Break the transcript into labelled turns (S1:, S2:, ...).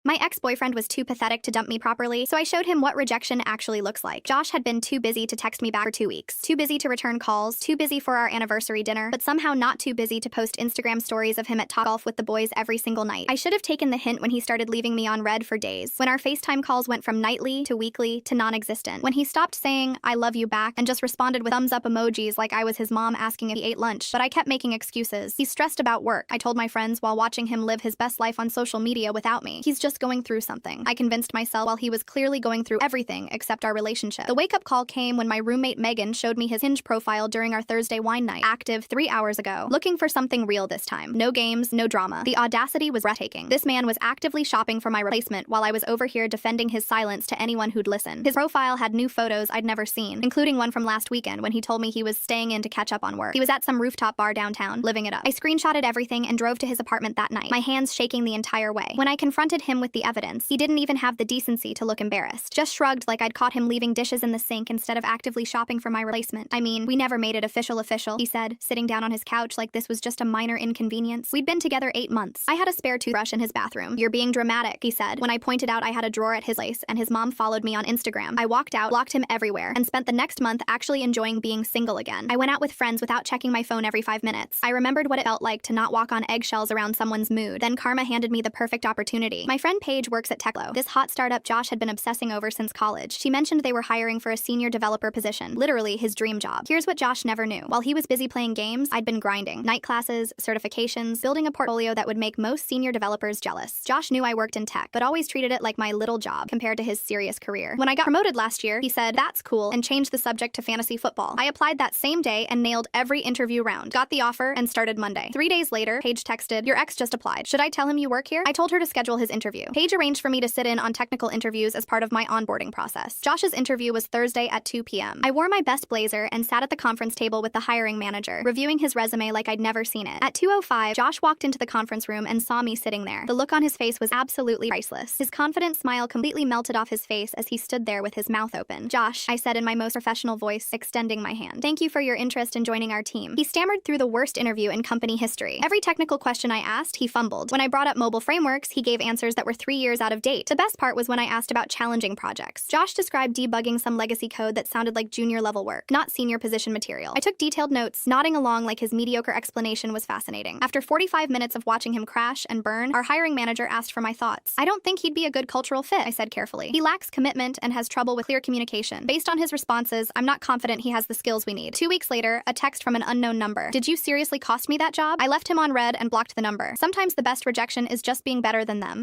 S1: My ex-boyfriend was too pathetic to dump me properly, so I showed him what rejection actually looks like. Josh had been too busy to text me back for 2 weeks, too busy to return calls, too busy for our anniversary dinner, but somehow not too busy to post Instagram stories of him at Topgolf with the boys every single night. I should have taken the hint when he started leaving me on red for days, when our FaceTime calls went from nightly to weekly to non-existent, when he stopped saying, "I love you" back and just responded with thumbs up emojis like I was his mom asking if he ate lunch, but I kept making excuses. He's stressed about work, I told my friends while watching him live his best life on social media without me. He's just going through something, I convinced myself, while he was clearly going through everything except our relationship. The wake-up call came when my roommate Megan showed me his Hinge profile during our Thursday wine night, active 3 hours ago, looking for something real this time. No games, no drama. The audacity was breathtaking. This man was actively shopping for my replacement while I was over here defending his silence to anyone who'd listen. His profile had new photos I'd never seen, including one from last weekend when he told me he was staying in to catch up on work. He was at some rooftop bar downtown, living it up. I screenshotted everything and drove to his apartment that night, my hands shaking the entire way. When I confronted him with the evidence, he didn't even have the decency to look embarrassed. Just shrugged like I'd caught him leaving dishes in the sink instead of actively shopping for my replacement. "I mean, we never made it official," he said, sitting down on his couch like this was just a minor inconvenience. We'd been together 8 months. I had a spare toothbrush in his bathroom. "You're being dramatic," he said, when I pointed out I had a drawer at his place and his mom followed me on Instagram. I walked out, blocked him everywhere, and spent the next month actually enjoying being single again. I went out with friends without checking my phone every 5 minutes. I remembered what it felt like to not walk on eggshells around someone's mood. Then karma handed me the perfect opportunity. My friend Paige works at Teklo, this hot startup Josh had been obsessing over since college. She mentioned they were hiring for a senior developer position, literally his dream job. Here's what Josh never knew. While he was busy playing games, I'd been grinding. Night classes, certifications, building a portfolio that would make most senior developers jealous. Josh knew I worked in tech, but always treated it like my little job compared to his serious career. When I got promoted last year, he said, "That's cool," and changed the subject to fantasy football. I applied that same day and nailed every interview round, got the offer, and started Monday. 3 days later, Paige texted, "Your ex just applied. Should I tell him you work here?" I told her to schedule his interview. Paige arranged for me to sit in on technical interviews as part of my onboarding process. Josh's interview was Thursday at 2 p.m. I wore my best blazer and sat at the conference table with the hiring manager, reviewing his resume like I'd never seen it. At 2:05, Josh walked into the conference room and saw me sitting there. The look on his face was absolutely priceless. His confident smile completely melted off his face as he stood there with his mouth open. "Josh," I said in my most professional voice, extending my hand. "Thank you for your interest in joining our team." He stammered through the worst interview in company history. Every technical question I asked, he fumbled. When I brought up mobile frameworks, he gave answers that were 3 years out of date. The best part was when I asked about challenging projects. Josh described debugging some legacy code that sounded like junior level work, not senior position material. I took detailed notes, nodding along like his mediocre explanation was fascinating. After 45 minutes of watching him crash and burn, our hiring manager asked for my thoughts. "I don't think he'd be a good cultural fit," I said carefully. "He lacks commitment and has trouble with clear communication. Based on his responses, I'm not confident he has the skills we need." 2 weeks later, a text from an unknown number. "Did you seriously cost me that job?" I left him on red and blocked the number. Sometimes the best rejection is just being better than them.